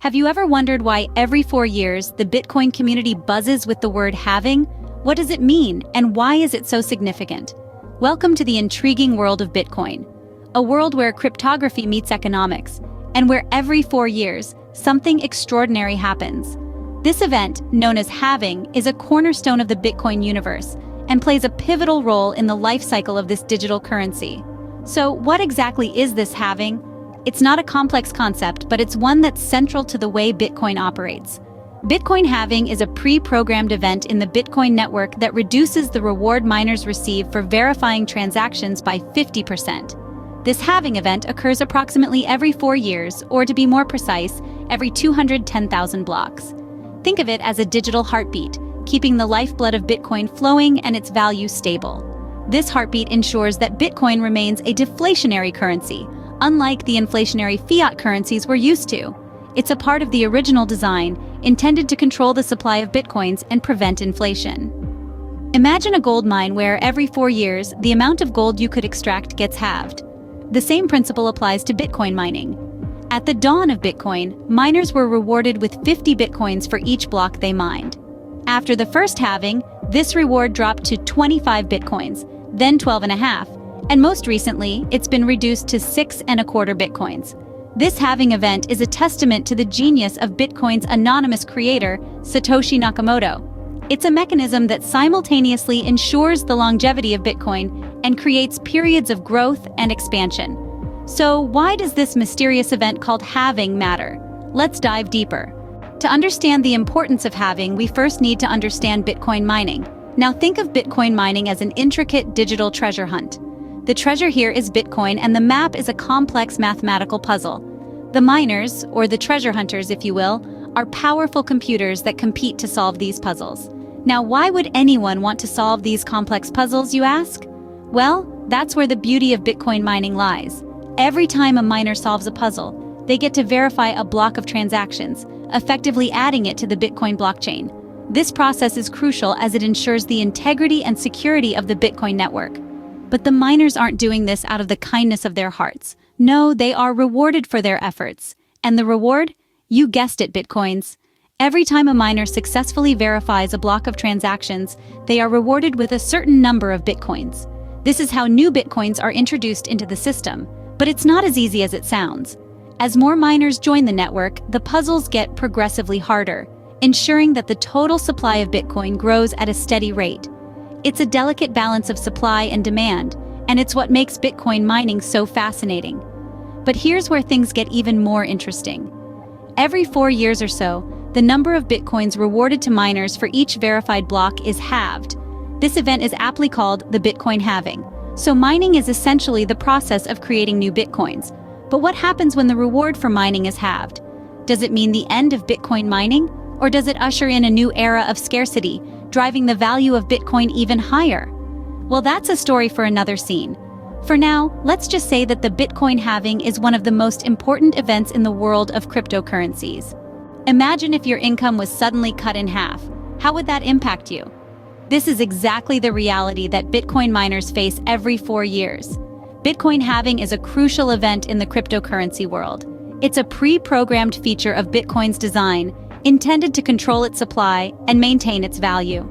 Have you ever wondered why every 4 years the Bitcoin community buzzes with the word halving? What does it mean, and why is it so significant? Welcome to the intriguing world of Bitcoin, a world where cryptography meets economics, and where every 4 years something extraordinary happens. This event, known as halving, is a cornerstone of the Bitcoin universe and plays a pivotal role in the life cycle of this digital currency. So, what exactly is this halving? It's not a complex concept, but it's one that's central to the way Bitcoin operates. Bitcoin halving is a pre-programmed event in the Bitcoin network that reduces the reward miners receive for verifying transactions by 50%. This halving event occurs approximately every 4 years, or to be more precise, every 210,000 blocks. Think of it as a digital heartbeat, keeping the lifeblood of Bitcoin flowing and its value stable. This heartbeat ensures that Bitcoin remains a deflationary currency, unlike the inflationary fiat currencies we're used to. It's a part of the original design, intended to control the supply of Bitcoins and prevent inflation. Imagine a gold mine where every 4 years, the amount of gold you could extract gets halved. The same principle applies to Bitcoin mining. At the dawn of Bitcoin, miners were rewarded with 50 Bitcoins for each block they mined. After the first halving, this reward dropped to 25 Bitcoins, then 12.5, and most recently, it's been reduced to 6.25 Bitcoins. This halving event is a testament to the genius of Bitcoin's anonymous creator, Satoshi Nakamoto. It's a mechanism that simultaneously ensures the longevity of Bitcoin and creates periods of growth and expansion. So, why does this mysterious event called halving matter? Let's dive deeper. To understand the importance of halving, we first need to understand Bitcoin mining. Now think of Bitcoin mining as an intricate digital treasure hunt. The treasure here is Bitcoin, and the map is a complex mathematical puzzle. The miners, or the treasure hunters if you will, are powerful computers that compete to solve these puzzles. Now, why would anyone want to solve these complex puzzles, you ask? Well, that's where the beauty of Bitcoin mining lies. Every time a miner solves a puzzle, they get to verify a block of transactions, effectively adding it to the Bitcoin blockchain. This process is crucial as it ensures the integrity and security of the Bitcoin network. But the miners aren't doing this out of the kindness of their hearts. No, they are rewarded for their efforts. And the reward? You guessed it, Bitcoins. Every time a miner successfully verifies a block of transactions, they are rewarded with a certain number of Bitcoins. This is how new Bitcoins are introduced into the system. But it's not as easy as it sounds. As more miners join the network, the puzzles get progressively harder, ensuring that the total supply of Bitcoin grows at a steady rate. It's a delicate balance of supply and demand, and it's what makes Bitcoin mining so fascinating. But here's where things get even more interesting. Every 4 years or so, the number of Bitcoins rewarded to miners for each verified block is halved. This event is aptly called the Bitcoin halving. So mining is essentially the process of creating new Bitcoins. But what happens when the reward for mining is halved? Does it mean the end of Bitcoin mining? Or does it usher in a new era of scarcity, driving the value of Bitcoin even higher? Well, that's a story for another scene. For now, let's just say that the Bitcoin halving is one of the most important events in the world of cryptocurrencies. Imagine if your income was suddenly cut in half. How would that impact you? This is exactly the reality that Bitcoin miners face every 4 years. Bitcoin halving is a crucial event in the cryptocurrency world. It's a pre-programmed feature of Bitcoin's design, intended to control its supply and maintain its value.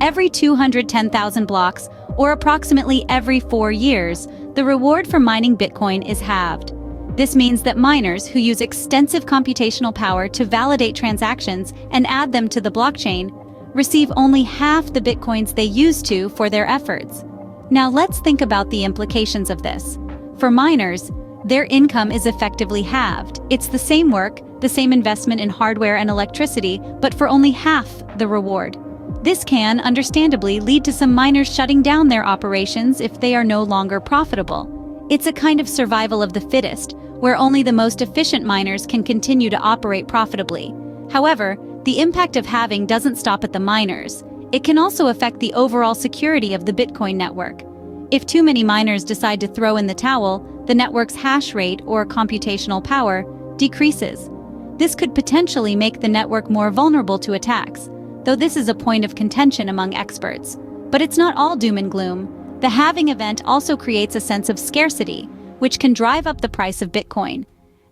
Every 210,000 blocks, or approximately every 4 years, the reward for mining Bitcoin is halved. This means that miners who use extensive computational power to validate transactions and add them to the blockchain receive only half the Bitcoins they used to for their efforts. Now let's think about the implications of this. For miners, their income is effectively halved. It's the same work, the same investment in hardware and electricity, but for only half the reward. This can, understandably, lead to some miners shutting down their operations if they are no longer profitable. It's a kind of survival of the fittest, where only the most efficient miners can continue to operate profitably. However, the impact of halving doesn't stop at the miners. It can also affect the overall security of the Bitcoin network. If too many miners decide to throw in the towel, the network's hash rate or computational power decreases. This could potentially make the network more vulnerable to attacks, though this is a point of contention among experts. But it's not all doom and gloom. The halving event also creates a sense of scarcity, which can drive up the price of Bitcoin.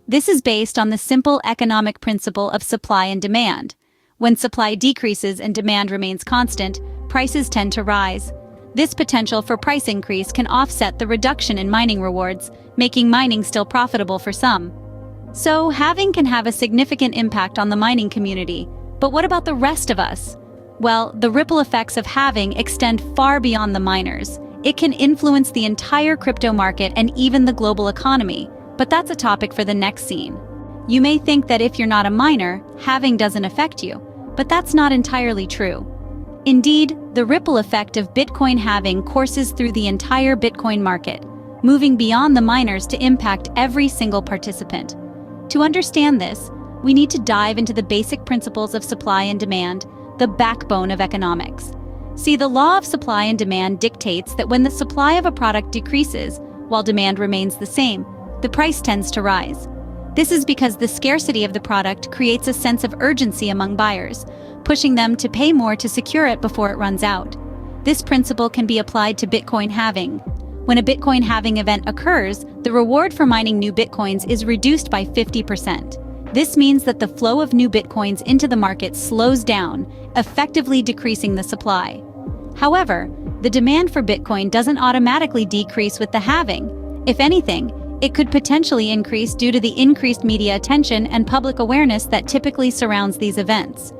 This is based on the simple economic principle of supply and demand. When supply decreases and demand remains constant, prices tend to rise. This potential for price increase can offset the reduction in mining rewards, making mining still profitable for some. So, halving can have a significant impact on the mining community. But what about the rest of us? Well, the ripple effects of halving extend far beyond the miners. It can influence the entire crypto market and even the global economy. But that's a topic for the next scene. You may think that if you're not a miner, halving doesn't affect you. But that's not entirely true. Indeed, the ripple effect of Bitcoin halving courses through the entire Bitcoin market, moving beyond the miners to impact every single participant. To understand this, we need to dive into the basic principles of supply and demand, the backbone of economics. See, the law of supply and demand dictates that when the supply of a product decreases, while demand remains the same, the price tends to rise. This is because the scarcity of the product creates a sense of urgency among buyers, pushing them to pay more to secure it before it runs out. This principle can be applied to Bitcoin halving. When a Bitcoin halving event occurs, the reward for mining new Bitcoins is reduced by 50%. This means that the flow of new Bitcoins into the market slows down, effectively decreasing the supply. However, the demand for Bitcoin doesn't automatically decrease with the halving. If anything, it could potentially increase due to the increased media attention and public awareness that typically surrounds these events.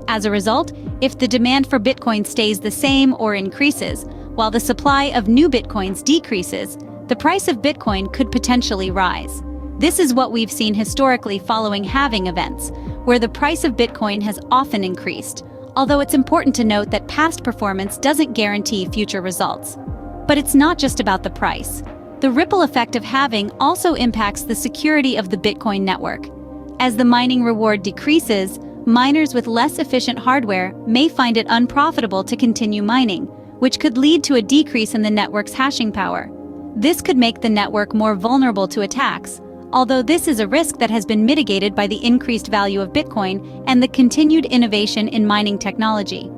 As a result, if the demand for Bitcoin stays the same or increases, while the supply of new Bitcoins decreases, the price of Bitcoin could potentially rise. This is what we've seen historically following halving events, where the price of Bitcoin has often increased, although it's important to note that past performance doesn't guarantee future results. But it's not just about the price. The ripple effect of halving also impacts the security of the Bitcoin network. As the mining reward decreases, miners with less efficient hardware may find it unprofitable to continue mining, which could lead to a decrease in the network's hashing power. This could make the network more vulnerable to attacks, although this is a risk that has been mitigated by the increased value of Bitcoin and the continued innovation in mining technology.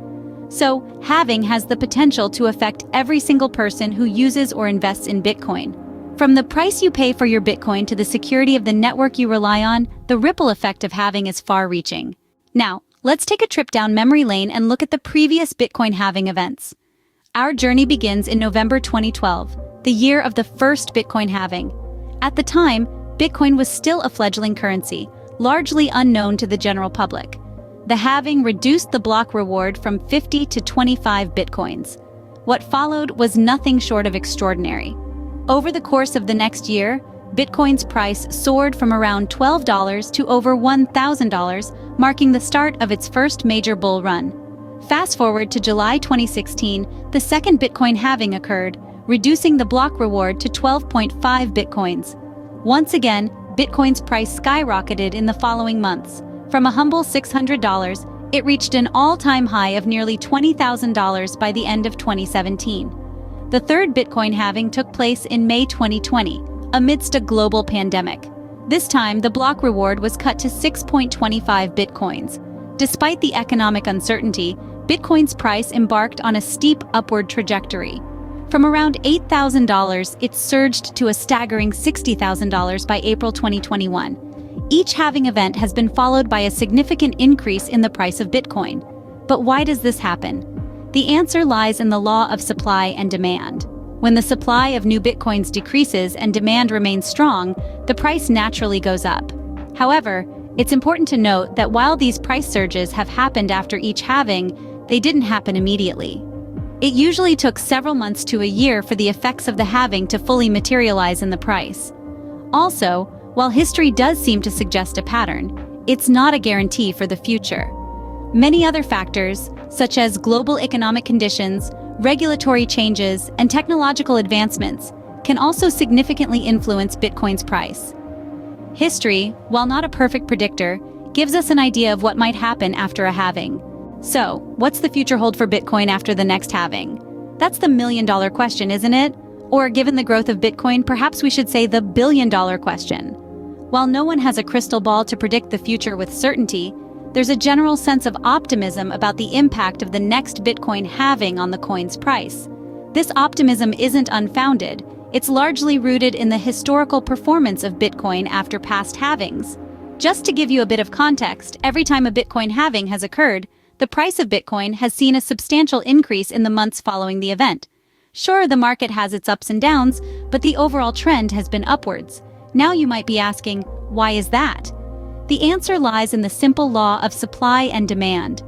So, halving has the potential to affect every single person who uses or invests in Bitcoin. From the price you pay for your Bitcoin to the security of the network you rely on, the ripple effect of halving is far-reaching. Now, let's take a trip down memory lane and look at the previous Bitcoin halving events. Our journey begins in November 2012, the year of the first Bitcoin halving. At the time, Bitcoin was still a fledgling currency, largely unknown to the general public. The halving reduced the block reward from 50 to 25 Bitcoins. What followed was nothing short of extraordinary. Over the course of the next year, Bitcoin's price soared from around $12 to over $1,000, marking the start of its first major bull run. Fast forward to July 2016, the second Bitcoin halving occurred, reducing the block reward to 12.5 Bitcoins. Once again, Bitcoin's price skyrocketed in the following months. From a humble $600, it reached an all-time high of nearly $20,000 by the end of 2017. The third Bitcoin halving took place in May 2020, amidst a global pandemic. This time, the block reward was cut to 6.25 Bitcoins. Despite the economic uncertainty, Bitcoin's price embarked on a steep upward trajectory. From around $8,000, it surged to a staggering $60,000 by April 2021. Each halving event has been followed by a significant increase in the price of Bitcoin. But why does this happen? The answer lies in the law of supply and demand. When the supply of new Bitcoins decreases and demand remains strong, the price naturally goes up. However, it's important to note that while these price surges have happened after each halving, they didn't happen immediately. It usually took several months to a year for the effects of the halving to fully materialize in the price. Also, while history does seem to suggest a pattern, it's not a guarantee for the future. Many other factors, such as global economic conditions, regulatory changes, and technological advancements, can also significantly influence Bitcoin's price. History, while not a perfect predictor, gives us an idea of what might happen after a halving. So, what's the future hold for Bitcoin after the next halving? That's the million-dollar question, isn't it? Or, given the growth of Bitcoin, perhaps we should say the billion-dollar question. While no one has a crystal ball to predict the future with certainty, there's a general sense of optimism about the impact of the next Bitcoin halving on the coin's price. This optimism isn't unfounded. It's largely rooted in the historical performance of Bitcoin after past halvings. Just to give you a bit of context, every time a Bitcoin halving has occurred, the price of Bitcoin has seen a substantial increase in the months following the event. Sure, the market has its ups and downs, but the overall trend has been upwards. Now you might be asking, why is that? The answer lies in the simple law of supply and demand.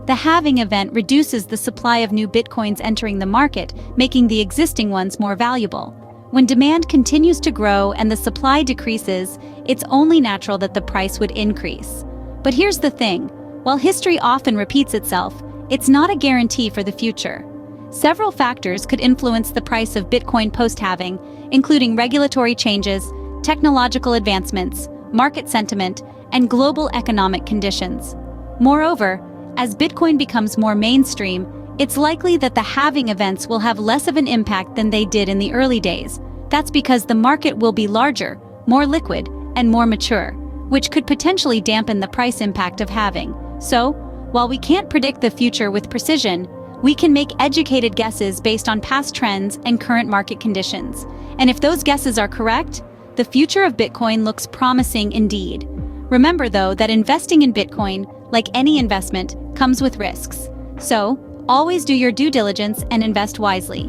The halving event reduces the supply of new Bitcoins entering the market, making the existing ones more valuable. When demand continues to grow and the supply decreases, it's only natural that the price would increase. But here's the thing, while history often repeats itself, it's not a guarantee for the future. Several factors could influence the price of Bitcoin post-halving, including regulatory changes, technological advancements, market sentiment, and global economic conditions. Moreover, as Bitcoin becomes more mainstream, it's likely that the halving events will have less of an impact than they did in the early days. That's because the market will be larger, more liquid, and more mature, which could potentially dampen the price impact of halving. So, while we can't predict the future with precision, we can make educated guesses based on past trends and current market conditions. And if those guesses are correct, the future of Bitcoin looks promising indeed. Remember, though, that investing in Bitcoin, like any investment, comes with risks. So, always do your due diligence and invest wisely.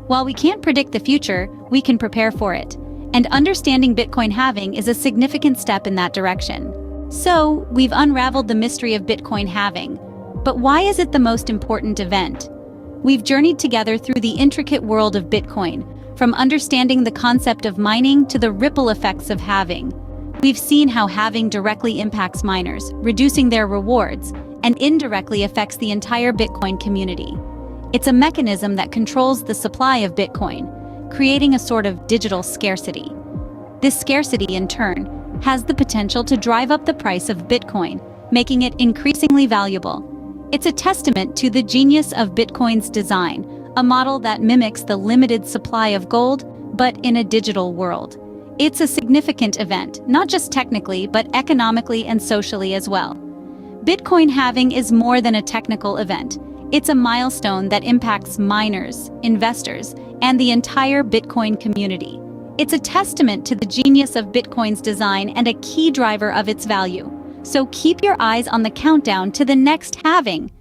While we can't predict the future, we can prepare for it. And understanding Bitcoin halving is a significant step in that direction. So, we've unraveled the mystery of Bitcoin halving. But why is it the most important event? We've journeyed together through the intricate world of Bitcoin, from understanding the concept of mining to the ripple effects of halving. We've seen how halving directly impacts miners, reducing their rewards, and indirectly affects the entire Bitcoin community. It's a mechanism that controls the supply of Bitcoin, creating a sort of digital scarcity. This scarcity, in turn, has the potential to drive up the price of Bitcoin, making it increasingly valuable. It's a testament to the genius of Bitcoin's design, a model that mimics the limited supply of gold, but in a digital world. It's a significant event, not just technically, but economically and socially as well. Bitcoin halving is more than a technical event. It's a milestone that impacts miners, investors, and the entire Bitcoin community. It's a testament to the genius of Bitcoin's design and a key driver of its value. So keep your eyes on the countdown to the next halving.